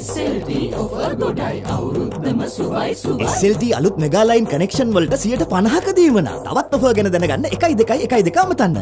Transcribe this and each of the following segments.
SLT අලුත් mega line connection වලට 50%ක දීවන. තවත් ඔෆර් ගැන දැනගන්න 12112 අමතන්න.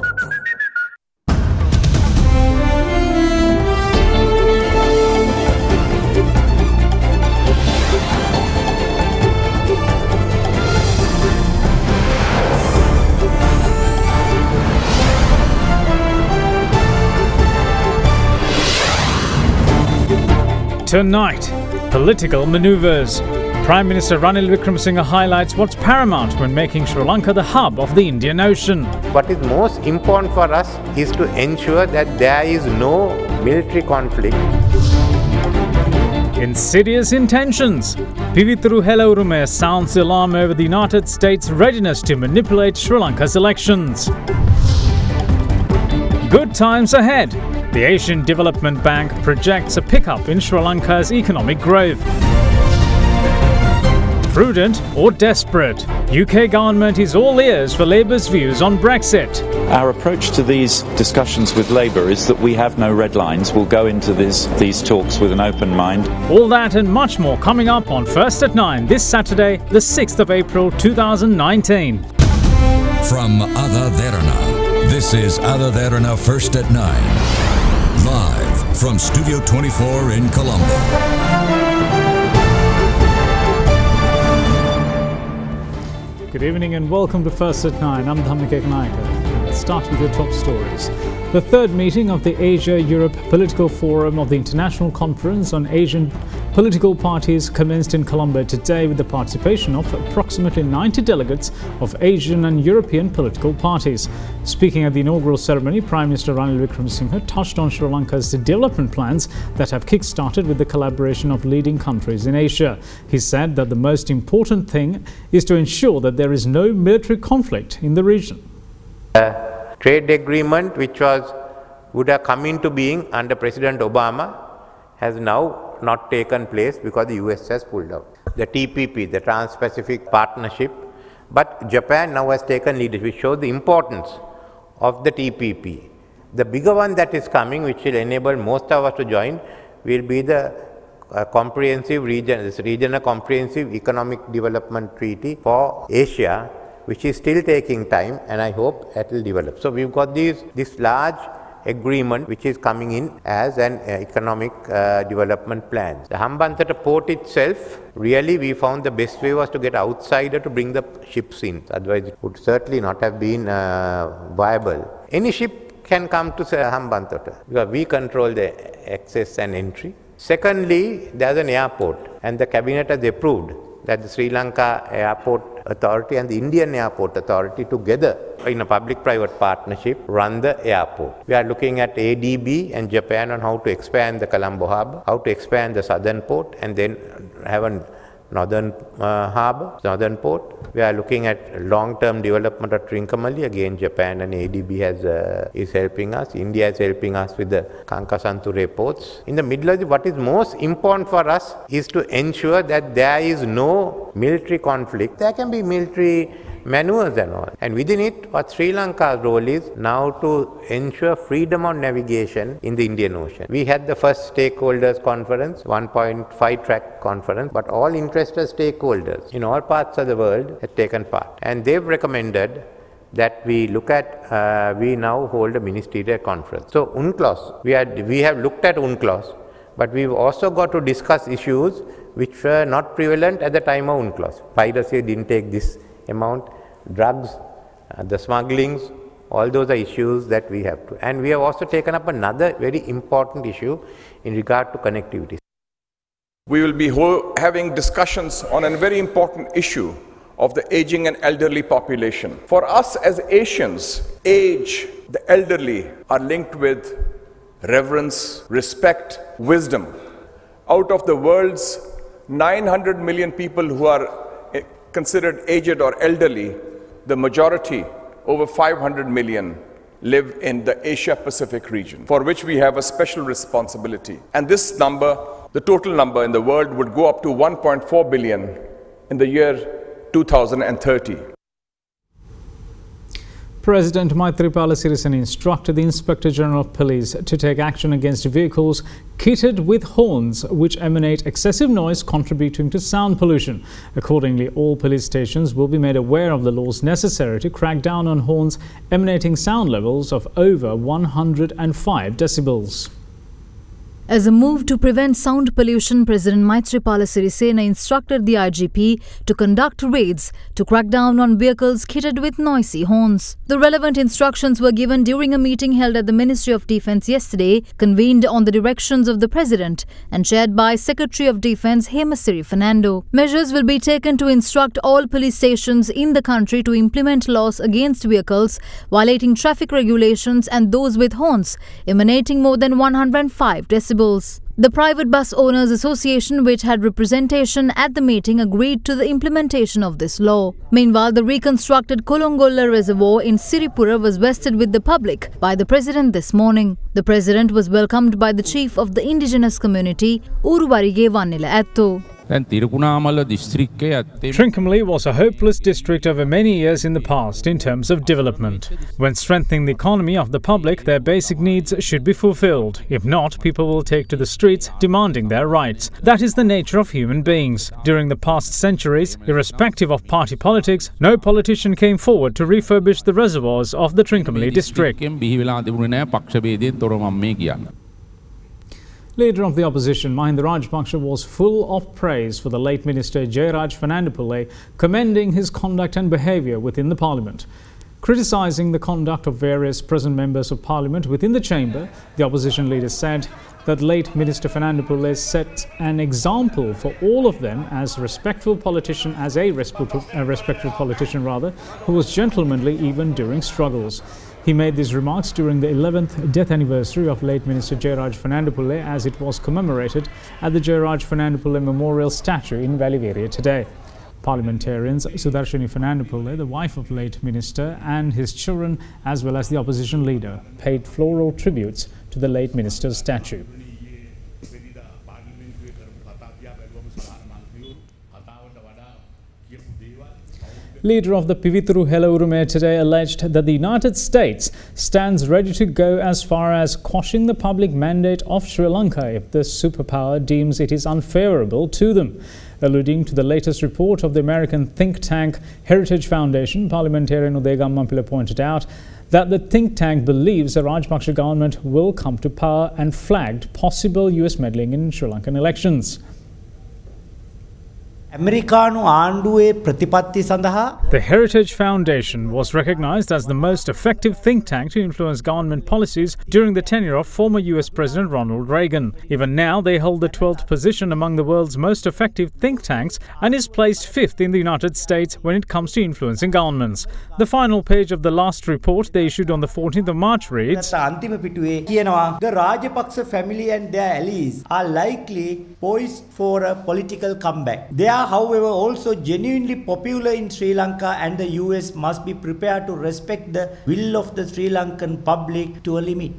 Tonight, political manoeuvres. Prime Minister Ranil Wickremesinghe highlights what's paramount when making Sri Lanka the hub of the Indian Ocean. What is most important for us is to ensure that there is no military conflict. Insidious intentions. Pivithuru Helaurume sounds the alarm over the United States' readiness to manipulate Sri Lanka's elections. Good times ahead. The Asian Development Bank projects a pickup in Sri Lanka's economic growth. Prudent or desperate? UK government is all ears for Labour's views on Brexit. Our approach to these discussions with Labour is that we have no red lines. We'll go into these talks with an open mind. All that and much more coming up on First at 9 this Saturday, the 6th of April 2019. From AdaDerana, this is AdaDerana First at 9. Live from Studio 24 in Colombo. Good evening and welcome to First at 9. I'm Dhammika Ekanaika. Let's start with your top stories. The third meeting of the Asia-Europe Political Forum of the International Conference on Asian Political Parties commenced in Colombo today with the participation of approximately 90 delegates of Asian and European political parties. Speaking at the inaugural ceremony, Prime Minister Ranil Wickremesinghe touched on Sri Lanka's development plans that have kick-started with the collaboration of leading countries in Asia. He said that the most important thing is to ensure that there is no military conflict in the region. Trade agreement which would have come into being under President Obama has now not taken place because the US has pulled out. The TPP, the Trans-Pacific Partnership, but Japan now has taken leadership, which shows the importance of the TPP. The bigger one that is coming, which will enable most of us to join, will be the comprehensive regional comprehensive economic development treaty for Asia, which is still taking time, and I hope it will develop. So we've got this large agreement which is coming in as an economic development plan. The Hambantota port itself, really we found the best way was to get outsider to bring the ships in. Otherwise it would certainly not have been viable. Any ship can come to Hambantota because we control the access and entry. Secondly, there's an airport and the cabinet has approved that the Sri Lanka Airport Authority and the Indian Airport Authority together in a public-private partnership run the airport. We are looking at ADB and Japan on how to expand the Colombo harbour, how to expand the southern port and then have a northern harbour, northern port. We are looking at long-term development of Trincomalee. Again, Japan and ADB is helping us. India is helping us with the Kankasanture ports. In the middle of what is most important for us is to ensure that there is no military conflict. There can be military maneuvers and all. And within it, what Sri Lanka's role is now to ensure freedom of navigation in the Indian Ocean. We had the first stakeholders conference, 1.5 track conference, but all interested stakeholders in all parts of the world have taken part. And they've recommended that we look at, we now hold a ministerial conference. So UNCLOS, we have looked at UNCLOS, but we've also got to discuss issues which were not prevalent at the time of UNCLOS. Piracy didn't take this amount, drugs, the smugglings, all those are issues that we have to. And we have also taken up another very important issue in regard to connectivity. We will be having discussions on a very important issue of the aging and elderly population. For us as Asians, age, the elderly are linked with reverence, respect, wisdom. Out of the world's 900 million people who are considered aged or elderly, the majority, over 500 million, live in the Asia-Pacific region, for which we have a special responsibility. And this number, the total number in the world, would go up to 1.4 billion in the year 2030. President Maithripala Sirisena instructed the Inspector General of Police to take action against vehicles kitted with horns which emanate excessive noise contributing to sound pollution. Accordingly, all police stations will be made aware of the laws necessary to crack down on horns emanating sound levels of over 105 decibels. As a move to prevent sound pollution, President Maithripala Sirisena instructed the IGP to conduct raids to crack down on vehicles kitted with noisy horns. The relevant instructions were given during a meeting held at the Ministry of Defence yesterday, convened on the directions of the President and chaired by Secretary of Defence Hemasiri Fernando. Measures will be taken to instruct all police stations in the country to implement laws against vehicles violating traffic regulations and those with horns emanating more than 105 decibels. The Private Bus Owners Association, which had representation at the meeting, agreed to the implementation of this law. Meanwhile, the reconstructed Kolongolla Reservoir in Siripura was vested with the public by the President this morning. The President was welcomed by the chief of the indigenous community, Uruwarige Vannila Atto. Trincomalee was a hopeless district over many years in the past in terms of development. When strengthening the economy of the public, their basic needs should be fulfilled. If not, people will take to the streets demanding their rights. That is the nature of human beings. During the past centuries, irrespective of party politics, no politician came forward to refurbish the reservoirs of the Trincomalee district. Leader of the opposition, Mahinda Rajapaksa, was full of praise for the late Minister Jayaraj Fernandopulle, commending his conduct and behaviour within the Parliament. Criticising the conduct of various present members of Parliament within the chamber, the opposition leader said that late Minister Fernandopulle set an example for all of them as a respectful politician, who was gentlemanly even during struggles. He made these remarks during the 11th death anniversary of late Minister Jayaraj Fernandopulle, as it was commemorated at the Jayaraj Fernandopulle Memorial Statue in Valiveria today. Parliamentarians Sudarshini Fernandopulle, the wife of late Minister, and his children, as well as the opposition leader, paid floral tributes to the late Minister's statue. Leader of the Pivituru Hela Urume today alleged that the United States stands ready to go as far as quashing the public mandate of Sri Lanka if the superpower deems it is unfavourable to them. Alluding to the latest report of the American think tank Heritage Foundation, parliamentarian Uday Gammampila pointed out that the think tank believes the Rajapaksa government will come to power and flagged possible US meddling in Sri Lankan elections. The Heritage Foundation was recognized as the most effective think tank to influence government policies during the tenure of former US President Ronald Reagan. Even now, they hold the 12th position among the world's most effective think tanks and is placed 5th in the United States when it comes to influencing governments. The final page of the last report they issued on the 14th of March reads, the Rajapaksa family and their allies are likely poised for a political comeback. They are, however, also genuinely popular in Sri Lanka, and the US must be prepared to respect the will of the Sri Lankan public to a limit.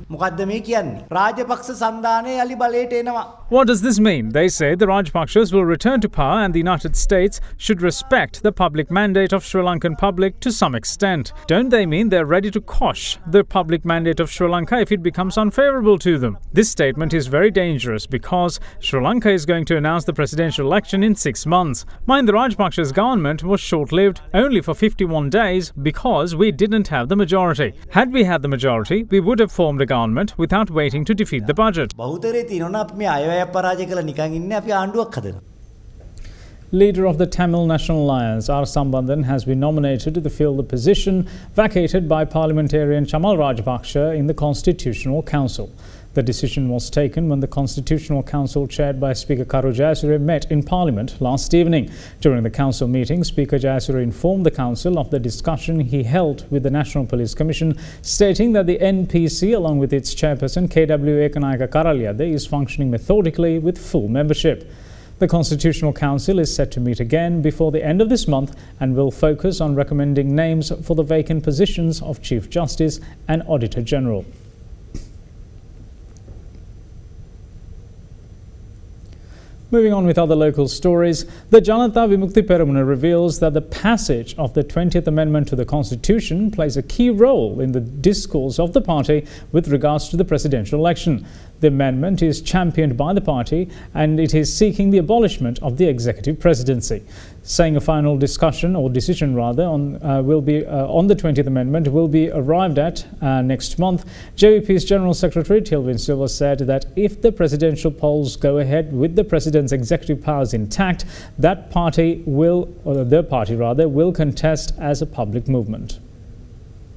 What does this mean? They say the Rajapaksas will return to power and the United States should respect the public mandate of Sri Lankan public to some extent. Don't they mean they're ready to quash the public mandate of Sri Lanka if it becomes unfavourable to them? This statement is very dangerous because Sri Lanka is going to announce the presidential election in 6 months. Mahinda Rajapaksa's government was short-lived, only for 51 days, because we didn't have the majority. Had we had the majority, we would have formed a government without waiting to defeat the budget. Leader of the Tamil National Alliance, R. Sambandhan, has been nominated to fill the position vacated by parliamentarian Chamal Rajapaksa in the Constitutional Council. The decision was taken when the Constitutional Council, chaired by Speaker Karu Jayasuriya, met in Parliament last evening. During the Council meeting, Speaker Jayasuriya informed the Council of the discussion he held with the National Police Commission, stating that the NPC, along with its chairperson KW Ekanayaka Karalyada, is functioning methodically with full membership. The Constitutional Council is set to meet again before the end of this month and will focus on recommending names for the vacant positions of Chief Justice and Auditor General. Moving on with other local stories, the Janata Vimukti Peramuna reveals that the passage of the 20th Amendment to the Constitution plays a key role in the discourse of the party with regards to the presidential election. The amendment is championed by the party and it is seeking the abolishment of the executive presidency. Saying a final discussion or decision rather on the 20th Amendment will be arrived at next month. JVP's General Secretary Tilvin Silva said that if the presidential polls go ahead with the president's executive powers intact, that party will, or their party rather, will contest as a public movement.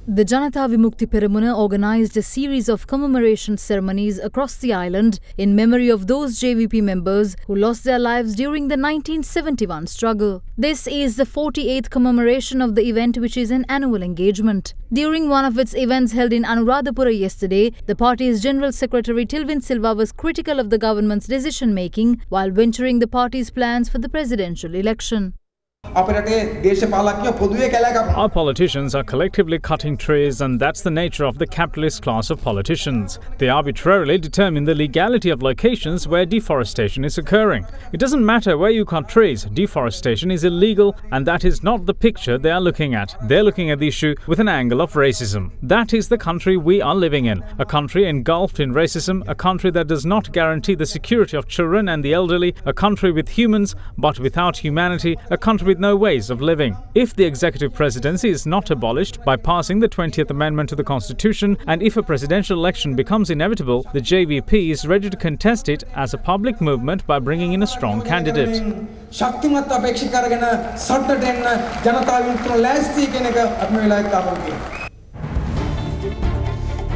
The Janata Vimukti Peramuna organised a series of commemoration ceremonies across the island in memory of those JVP members who lost their lives during the 1971 struggle. This is the 48th commemoration of the event, which is an annual engagement. During one of its events held in Anuradhapura yesterday, the party's General Secretary Tilvin Silva was critical of the government's decision-making while venturing the party's plans for the presidential election. Our politicians are collectively cutting trees, and that's the nature of the capitalist class of politicians. They arbitrarily determine the legality of locations where deforestation is occurring. It doesn't matter where you cut trees, deforestation is illegal, and that is not the picture they are looking at. They're looking at the issue with an angle of racism. That is the country we are living in. A country engulfed in racism, a country that does not guarantee the security of children and the elderly, a country with humans but without humanity, a country with no ways of living. If the executive presidency is not abolished by passing the 20th Amendment to the Constitution, and if a presidential election becomes inevitable, the JVP is ready to contest it as a public movement by bringing in a strong candidate.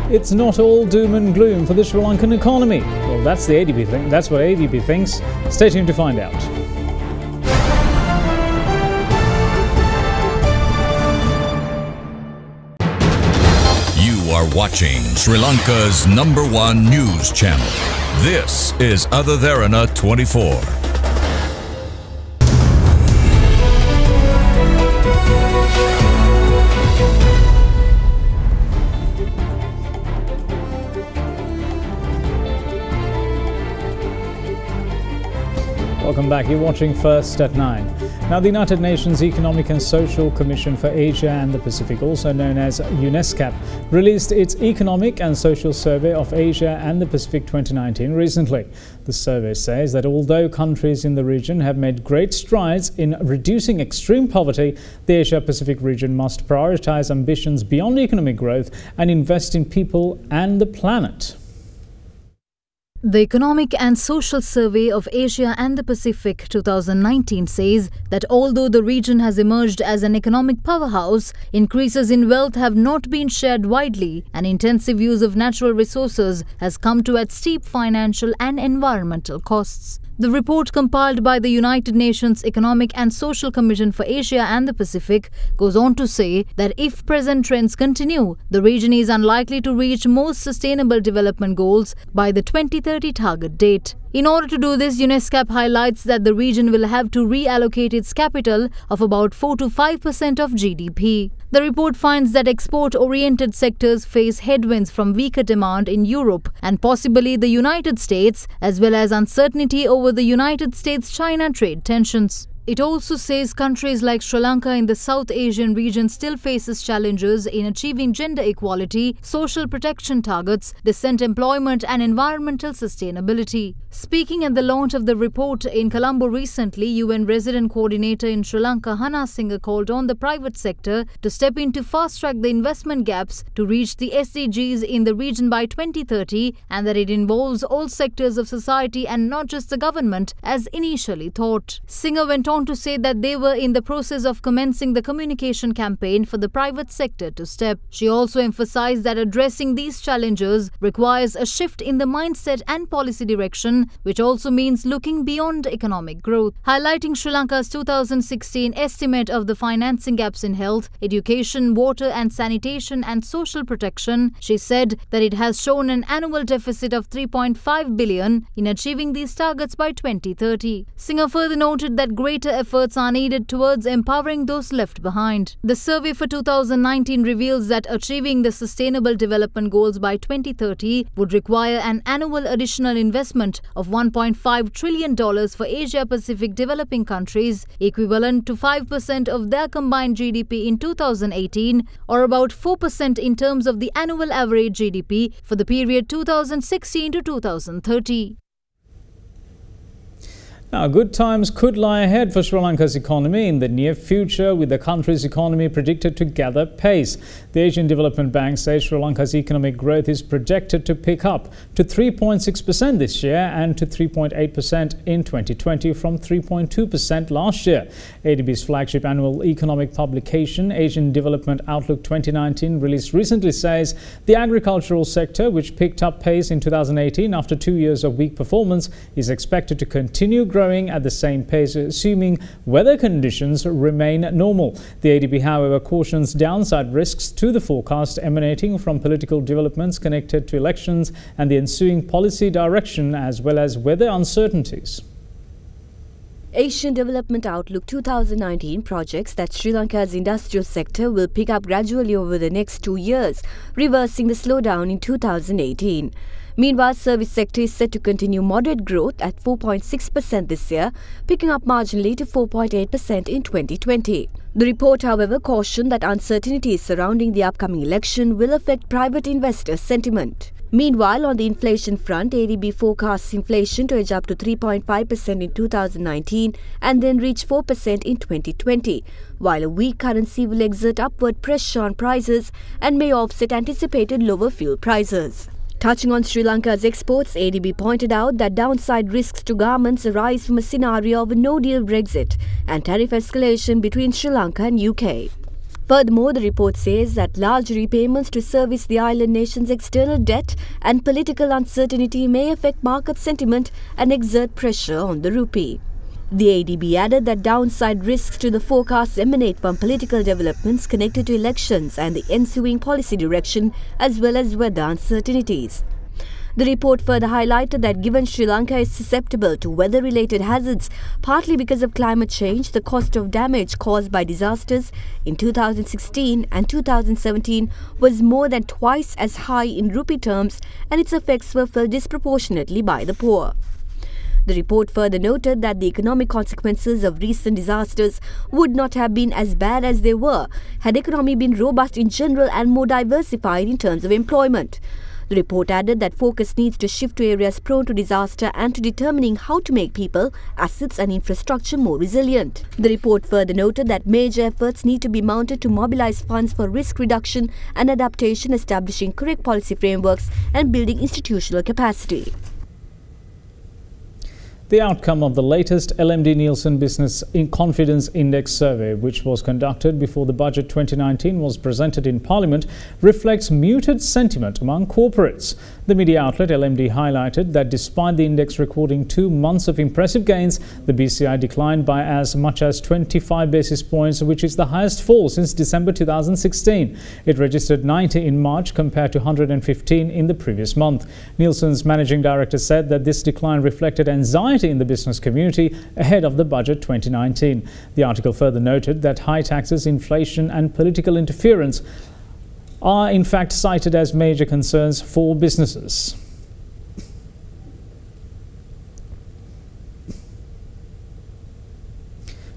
It's not all doom and gloom for the Sri Lankan economy. Well, that's the ADB thing. That's what ADB thinks. Stay tuned to find out. You are watching Sri Lanka's #1 news channel. This is AdaDerana 24. Welcome back. You're watching First at 9. Now, the United Nations Economic and Social Commission for Asia and the Pacific, also known as UNESCO, released its Economic and Social Survey of Asia and the Pacific 2019 recently. The survey says that although countries in the region have made great strides in reducing extreme poverty, the Asia-Pacific region must prioritize ambitions beyond economic growth and invest in people and the planet. The Economic and Social Survey of Asia and the Pacific 2019 says that although the region has emerged as an economic powerhouse, increases in wealth have not been shared widely and intensive use of natural resources has come to at steep financial and environmental costs. The report compiled by the United Nations Economic and Social Commission for Asia and the Pacific goes on to say that if present trends continue, the region is unlikely to reach most sustainable development goals by the 2030 target date. In order to do this, UNESCO highlights that the region will have to reallocate its capital of about 4 to 5% of GDP. The report finds that export-oriented sectors face headwinds from weaker demand in Europe and possibly the United States, as well as uncertainty over the United States-China trade tensions. It also says countries like Sri Lanka in the South Asian region still faces challenges in achieving gender equality, social protection targets, decent employment and environmental sustainability. Speaking at the launch of the report in Colombo recently, UN Resident Coordinator in Sri Lanka Hana Singh called on the private sector to step in to fast-track the investment gaps to reach the SDGs in the region by 2030 and that it involves all sectors of society and not just the government as initially thought. Singh went on to say that they were in the process of commencing the communication campaign for the private sector to step. She also emphasized that addressing these challenges requires a shift in the mindset and policy direction, which also means looking beyond economic growth. Highlighting Sri Lanka's 2016 estimate of the financing gaps in health, education, water and sanitation and social protection, she said that it has shown an annual deficit of 3.5 billion in achieving these targets by 2030. Singh further noted that greater greater efforts are needed towards empowering those left behind. The survey for 2019 reveals that achieving the Sustainable Development Goals by 2030 would require an annual additional investment of $1.5 trillion for Asia-Pacific developing countries, equivalent to 5% of their combined GDP in 2018, or about 4% in terms of the annual average GDP for the period 2016 to 2030. Now, good times could lie ahead for Sri Lanka's economy in the near future, with the country's economy predicted to gather pace. The Asian Development Bank says Sri Lanka's economic growth is projected to pick up to 3.6% this year and to 3.8% in 2020 from 3.2% last year. ADB's flagship annual economic publication, Asian Development Outlook 2019, released recently, says the agricultural sector, which picked up pace in 2018 after 2 years of weak performance, is expected to continue growing at the same pace, assuming weather conditions remain normal. The ADB, however, cautions downside risks to the forecast emanating from political developments connected to elections and the ensuing policy direction, as well as weather uncertainties. Asian Development Outlook 2019 projects that Sri Lanka's industrial sector will pick up gradually over the next 2 years, reversing the slowdown in 2018. Meanwhile, service sector is set to continue moderate growth at 4.6% this year, picking up marginally to 4.8% in 2020. The report, however, cautioned that uncertainties surrounding the upcoming election will affect private investor sentiment. Meanwhile, on the inflation front, ADB forecasts inflation to edge up to 3.5% in 2019 and then reach 4% in 2020, while a weak currency will exert upward pressure on prices and may offset anticipated lower fuel prices. Touching on Sri Lanka's exports, ADB pointed out that downside risks to garments arise from a scenario of a no-deal Brexit and tariff escalation between Sri Lanka and UK. Furthermore, the report says that large repayments to service the island nation's external debt and political uncertainty may affect market sentiment and exert pressure on the rupee. The ADB added that downside risks to the forecasts emanate from political developments connected to elections and the ensuing policy direction, as well as weather uncertainties. The report further highlighted that given Sri Lanka is susceptible to weather-related hazards, partly because of climate change, the cost of damage caused by disasters in 2016 and 2017 was more than twice as high in rupee terms, and its effects were felt disproportionately by the poor. The report further noted that the economic consequences of recent disasters would not have been as bad as they were had the economy been robust in general and more diversified in terms of employment. The report added that focus needs to shift to areas prone to disaster and to determining how to make people, assets and infrastructure more resilient. The report further noted that major efforts need to be mounted to mobilize funds for risk reduction and adaptation, establishing correct policy frameworks and building institutional capacity. The outcome of the latest LMD Nielsen Business Confidence Index survey, which was conducted before the Budget 2019 was presented in Parliament, reflects muted sentiment among corporates. The media outlet LMD highlighted that despite the index recording 2 months of impressive gains, the BCI declined by as much as 25 basis points, which is the highest fall since December 2016. It registered 90 in March compared to 115 in the previous month. Nielsen's managing director said that this decline reflected anxiety in the business community ahead of the Budget 2019. The article further noted that high taxes, inflation and political interference are in fact cited as major concerns for businesses.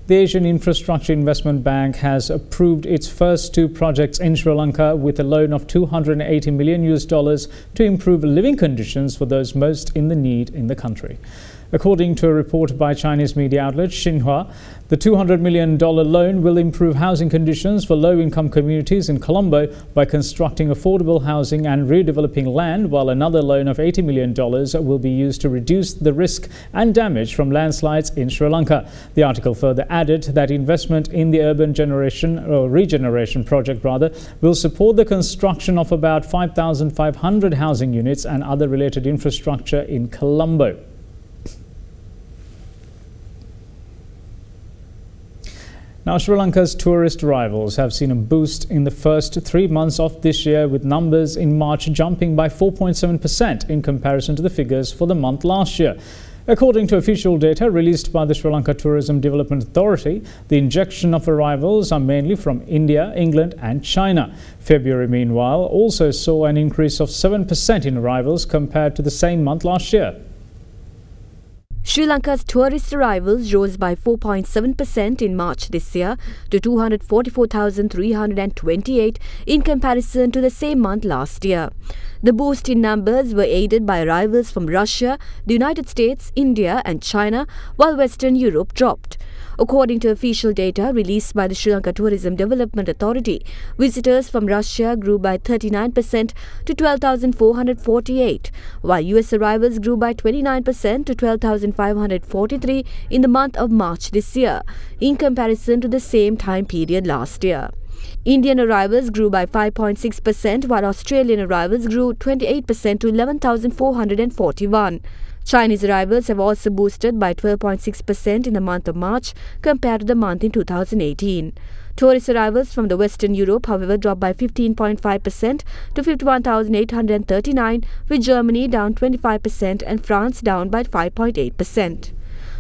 The Asian Infrastructure Investment Bank has approved its first 2 projects in Sri Lanka with a loan of $280 million to improve living conditions for those most in the need in the country. According to a report by Chinese media outlet Xinhua, the $200 million loan will improve housing conditions for low-income communities in Colombo by constructing affordable housing and redeveloping land, while another loan of $80 million will be used to reduce the risk and damage from landslides in Sri Lanka. The article further added that investment in the urban regeneration project will support the construction of about 5,500 housing units and other related infrastructure in Colombo. Now, Sri Lanka's tourist arrivals have seen a boost in the first 3 months of this year, with numbers in March jumping by 4.7% in comparison to the figures for the month last year. According to official data released by the Sri Lanka Tourism Development Authority, the injection of arrivals are mainly from India, England and China. February, meanwhile, also saw an increase of 7% in arrivals compared to the same month last year. Sri Lanka's tourist arrivals rose by 4.7% in March this year to 244,328 in comparison to the same month last year. The boost in numbers were aided by arrivals from Russia, the United States, India and China, while Western Europe dropped. According to official data released by the Sri Lanka Tourism Development Authority, visitors from Russia grew by 39% to 12,448, while US arrivals grew by 29% to 12,543 in the month of March this year, in comparison to the same time period last year. Indian arrivals grew by 5.6%, while Australian arrivals grew 28% to 11,441. Chinese arrivals have also boosted by 12.6% in the month of March compared to the month in 2018. Tourist arrivals from the Western Europe, however, dropped by 15.5% to 51,839, with Germany down 25% and France down by 5.8%.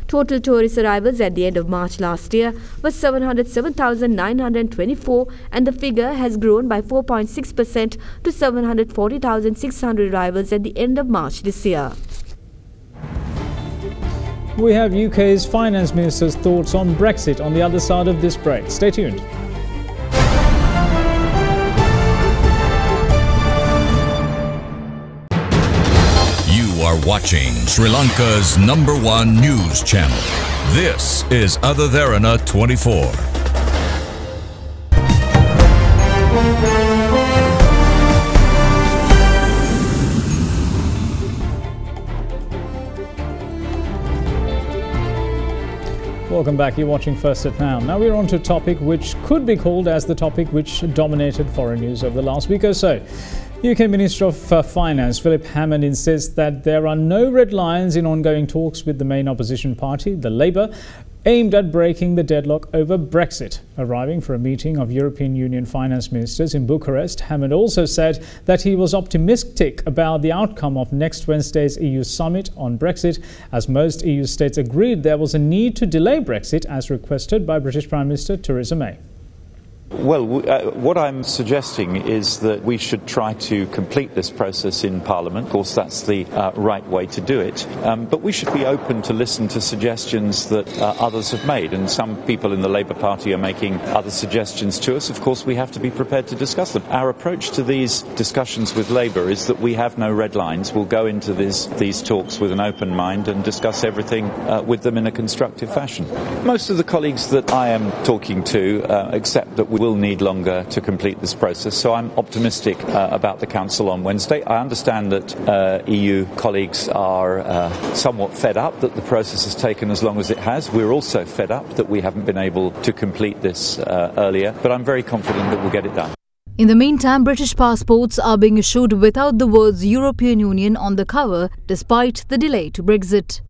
Total tourist arrivals at the end of March last year was 707,924 and the figure has grown by 4.6% to 740,600 arrivals at the end of March this year. We have UK's Finance Minister's thoughts on Brexit on the other side of this break. Stay tuned. You are watching Sri Lanka's #1 news channel. This is AdaDerana 24. Welcome back. You're watching First at Now. Now we're on to a topic which could be called as the topic which dominated foreign news over the last week or so. UK Minister of Finance Philip Hammond insists that there are no red lines in ongoing talks with the main opposition party, the Labour, aimed at breaking the deadlock over Brexit. Arriving for a meeting of European Union finance ministers in Bucharest, Hammond also said that he was optimistic about the outcome of next Wednesday's EU summit on Brexit, as most EU states agreed there was a need to delay Brexit as requested by British Prime Minister Theresa May. Well, what I'm suggesting is that we should try to complete this process in Parliament. Of course, that's the right way to do it. But we should be open to listen to suggestions that others have made. And some people in the Labour Party are making other suggestions to us. Of course, we have to be prepared to discuss them. Our approach to these discussions with Labour is that we have no red lines. We'll go into these talks with an open mind and discuss everything with them in a constructive fashion. Most of the colleagues that I am talking to accept that we will need longer to complete this process, so I'm optimistic about the Council on Wednesday. I understand that EU colleagues are somewhat fed up that the process has taken as long as it has. We're also fed up that we haven't been able to complete this earlier, but I'm very confident that we'll get it done. In the meantime, British passports are being issued without the words European Union on the cover, despite the delay to Brexit.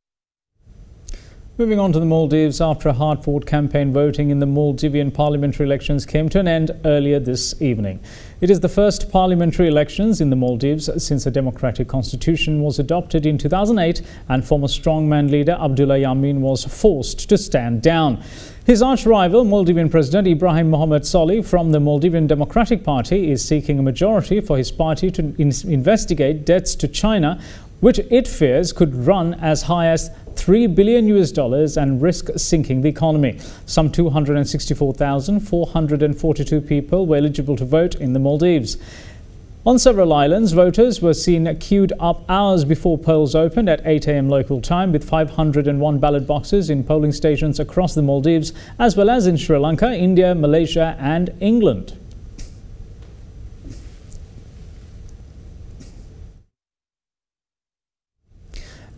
Moving on to the Maldives, after a hard-fought campaign, voting in the Maldivian parliamentary elections came to an end earlier this evening. It is the first parliamentary elections in the Maldives since a democratic constitution was adopted in 2008 and former strongman leader Abdullah Yameen was forced to stand down. His arch-rival, Maldivian President Ibrahim Mohamed Solih from the Maldivian Democratic Party, is seeking a majority for his party to investigate debts to China, which it fears could run as high as $3 billion and risk sinking the economy. Some 264,442 people were eligible to vote in the Maldives. On several islands, voters were seen queued up hours before polls opened at 8 a.m. local time, with 501 ballot boxes in polling stations across the Maldives, as well as in Sri Lanka, India, Malaysia and England.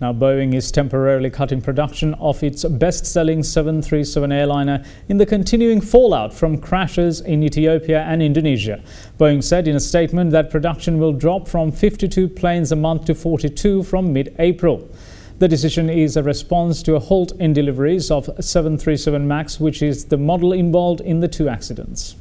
Now, Boeing is temporarily cutting production of its best-selling 737 airliner in the continuing fallout from crashes in Ethiopia and Indonesia. Boeing said in a statement that production will drop from 52 planes a month to 42 from mid-April. The decision is a response to a halt in deliveries of 737 MAX, which is the model involved in the two accidents.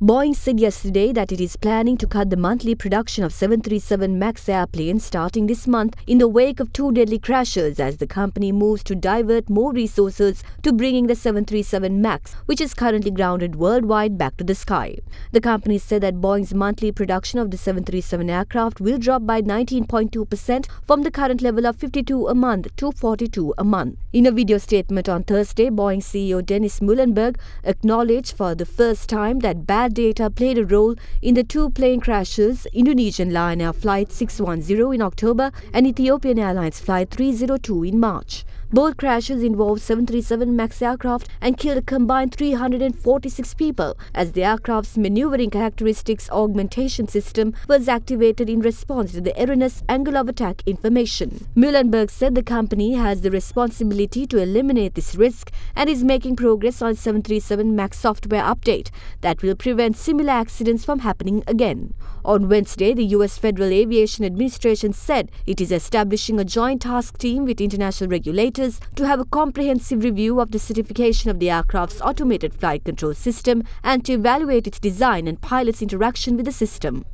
Boeing said yesterday that it is planning to cut the monthly production of 737 MAX airplanes starting this month in the wake of 2 deadly crashes as the company moves to divert more resources to bringing the 737 MAX, which is currently grounded worldwide, back to the sky. The company said that Boeing's monthly production of the 737 aircraft will drop by 19.2% from the current level of 52 a month to 42 a month. In a video statement on Thursday, Boeing CEO Dennis Muilenburg acknowledged for the first time that bad data played a role in the 2 plane crashes: Indonesian Lion Air Flight 610 in October and Ethiopian Airlines Flight 302 in March. Both crashes involved 737 MAX aircraft and killed a combined 346 people as the aircraft's maneuvering characteristics augmentation system was activated in response to the erroneous angle of attack information. Muilenburg said the company has the responsibility to eliminate this risk and is making progress on 737 MAX software update that will prevent similar accidents from happening again. On Wednesday, the US Federal Aviation Administration said it is establishing a joint task team with international regulators to have a comprehensive review of the certification of the aircraft's automated flight control system and to evaluate its design and pilots' interaction with the system.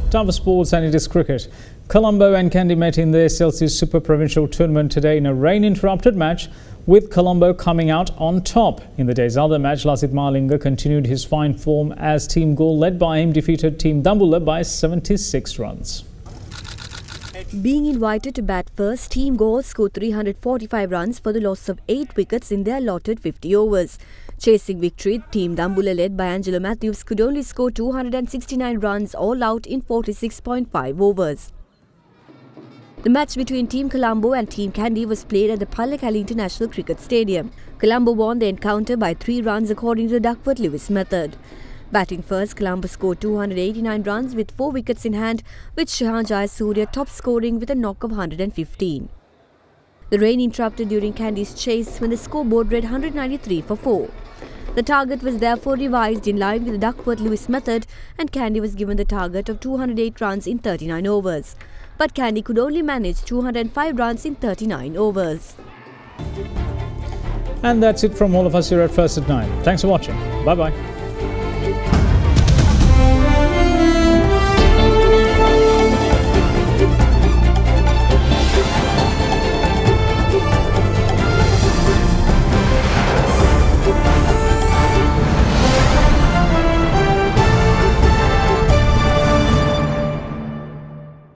Time for sports, and it is cricket. Colombo and Kandy met in the SLC Super Provincial Tournament today in a rain-interrupted match, with Colombo coming out on top. In the day's other match, Lasith Malinga continued his fine form as Team Galle, led by him, defeated Team Dambulla by 76 runs. Being invited to bat first, Team Galle scored 345 runs for the loss of 8 wickets in their allotted 50 overs. Chasing victory, Team Dambulla, led by Angelo Matthews, could only score 269 runs all out in 46.5 overs. The match between Team Colombo and Team Kandy was played at the Pallekali International Cricket Stadium. Colombo won the encounter by 3 runs according to the Duckworth-Lewis method. Batting first, Colombo scored 289 runs with 4 wickets in hand, with Shahan Jayasuriya top scoring with a knock of 115. The rain interrupted during Kandy's chase when the scoreboard read 193 for 4. The target was therefore revised in line with the Duckworth-Lewis method, and Kandy was given the target of 208 runs in 39 overs. But Kandy could only manage 205 runs in 39 overs. And that's it from all of us here at First at 9. Thanks for watching. Bye-bye.